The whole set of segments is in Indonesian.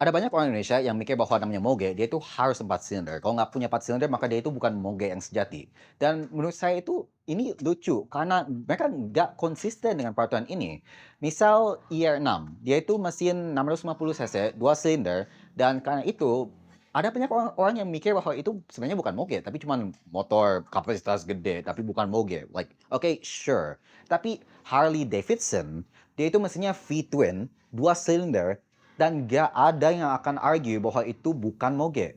Ada banyak orang Indonesia yang mikir bahwa namanya moge, dia itu harus 4 silinder. Kalau nggak punya 4 silinder, maka dia itu bukan moge yang sejati. Dan menurut saya itu, ini lucu, karena mereka nggak konsisten dengan peraturan ini. Misal IR6, dia itu mesin 650 cc, 2 silinder, dan karena itu, ada banyak orang yang mikir bahwa itu sebenarnya bukan moge, tapi cuma motor kapasitas gede, tapi bukan moge. Like, okay, sure. Tapi Harley Davidson, dia itu mesinnya V-twin, 2 silinder, dan gak ada yang akan argue bahwa itu bukan moge.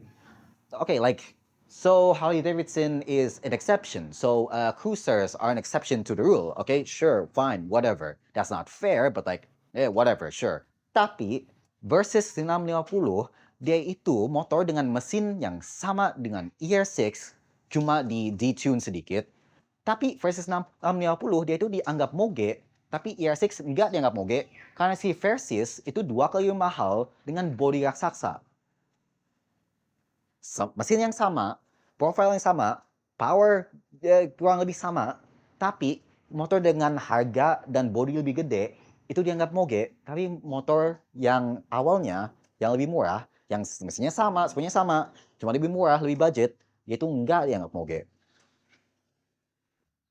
Okay, like, so Harley Davidson is an exception. So cruisers are an exception to the rule. Okay, sure, fine, whatever. That's not fair, but like, whatever, sure. Tapi versus 650, dia itu motor dengan mesin yang sama dengan ER6, cuma di detune sedikit. Tapi versus 650, dia itu dianggap moge, tapi ER6 nggak dianggap moge, karena si Versys itu 2 kali lebih mahal dengan bodi raksasa. Mesin yang sama, profile yang sama, power kurang lebih sama, tapi motor dengan harga dan bodi lebih gede, itu dianggap moge, tapi motor yang awalnya, yang lebih murah, yang mesinnya sama, sebenarnya sama, cuma lebih murah, lebih budget, dia itu nggak dianggap moge.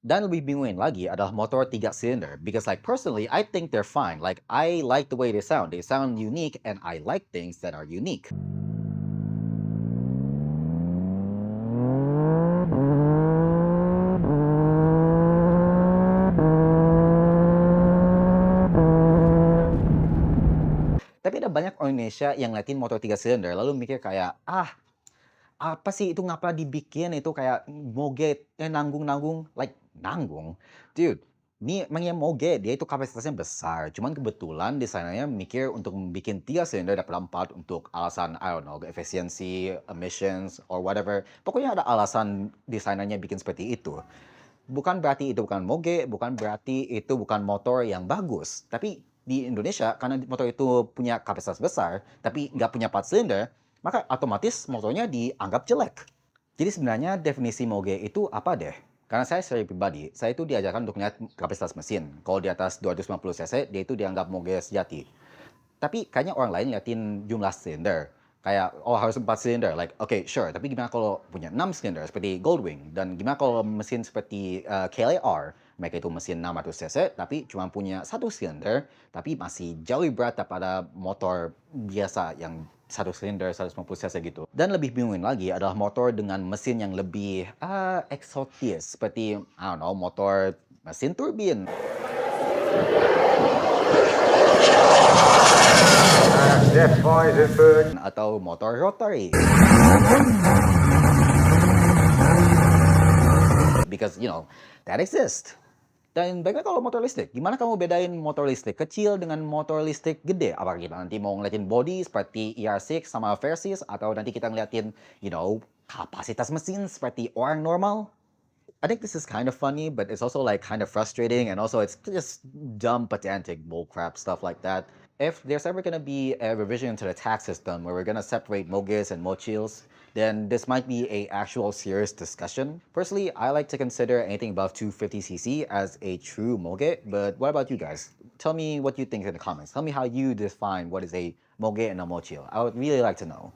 Dan lebih bingungin lagi adalah motor 3 silinder. Because like personally, I think they're fine. Like I like the way they sound. They sound unique and I like things that are unique. Tapi ada banyak orang Indonesia yang ngeliatin motor 3 silinder lalu mikir kayak, apa sih itu ngapa dibikin itu kayak moge, nanggung-nanggung, like nanggung? Dude, ini emangnya moge, dia itu kapasitasnya besar, cuman kebetulan desainernya mikir untuk bikin 3 silinder daripada 4 untuk alasan, I don't know, efisiensi, emissions, or whatever. Pokoknya ada alasan desainernya bikin seperti itu. Bukan berarti itu bukan moge, bukan berarti itu bukan motor yang bagus. Tapi di Indonesia, karena motor itu punya kapasitas besar, tapi nggak punya 4 silinder, maka otomatis motornya dianggap jelek. Jadi sebenarnya definisi moge itu apa deh? Karena saya secara pribadi, saya itu diajarkan untuk melihat kapasitas mesin. Kalau di atas 250 cc, dia itu dianggap moge sejati. Tapi kayaknya orang lain liatin jumlah silinder. Kayak, oh harus 4 silinder. Like, okay, sure. Tapi gimana kalau punya 6 silinder seperti Goldwing? Dan gimana kalau mesin seperti KLR? Mereka itu mesin 600 cc, tapi cuma punya 1 silinder, tapi masih jauh lebih berat daripada motor biasa yang 1 silinder, 150 cc gitu. Dan lebih bingungin lagi adalah motor dengan mesin yang lebih eksotis. Seperti, I don't know, motor mesin turbin. Atau motor rotary. Because, you know, that exists. Dan bagaimana kalau motor listrik? Gimana kamu bedain motor listrik kecil dengan motor listrik gede? Apa kita nanti mau ngeliatin body seperti ER6 sama Versys? Atau nanti kita ngeliatin, you know, kapasitas mesin seperti orang normal? I think this is kind of funny, but it's also like kind of frustrating, and also it's just dumb, pedantic bullcrap stuff like that. If there's ever gonna be a revision to the tax system where we're gonna separate moges and mochils, then this might be a actual serious discussion. Personally, I like to consider anything above 250cc as a true moge, but what about you guys? Tell me what you think in the comments. Tell me how you define what is a moge and a mochil. I would really like to know.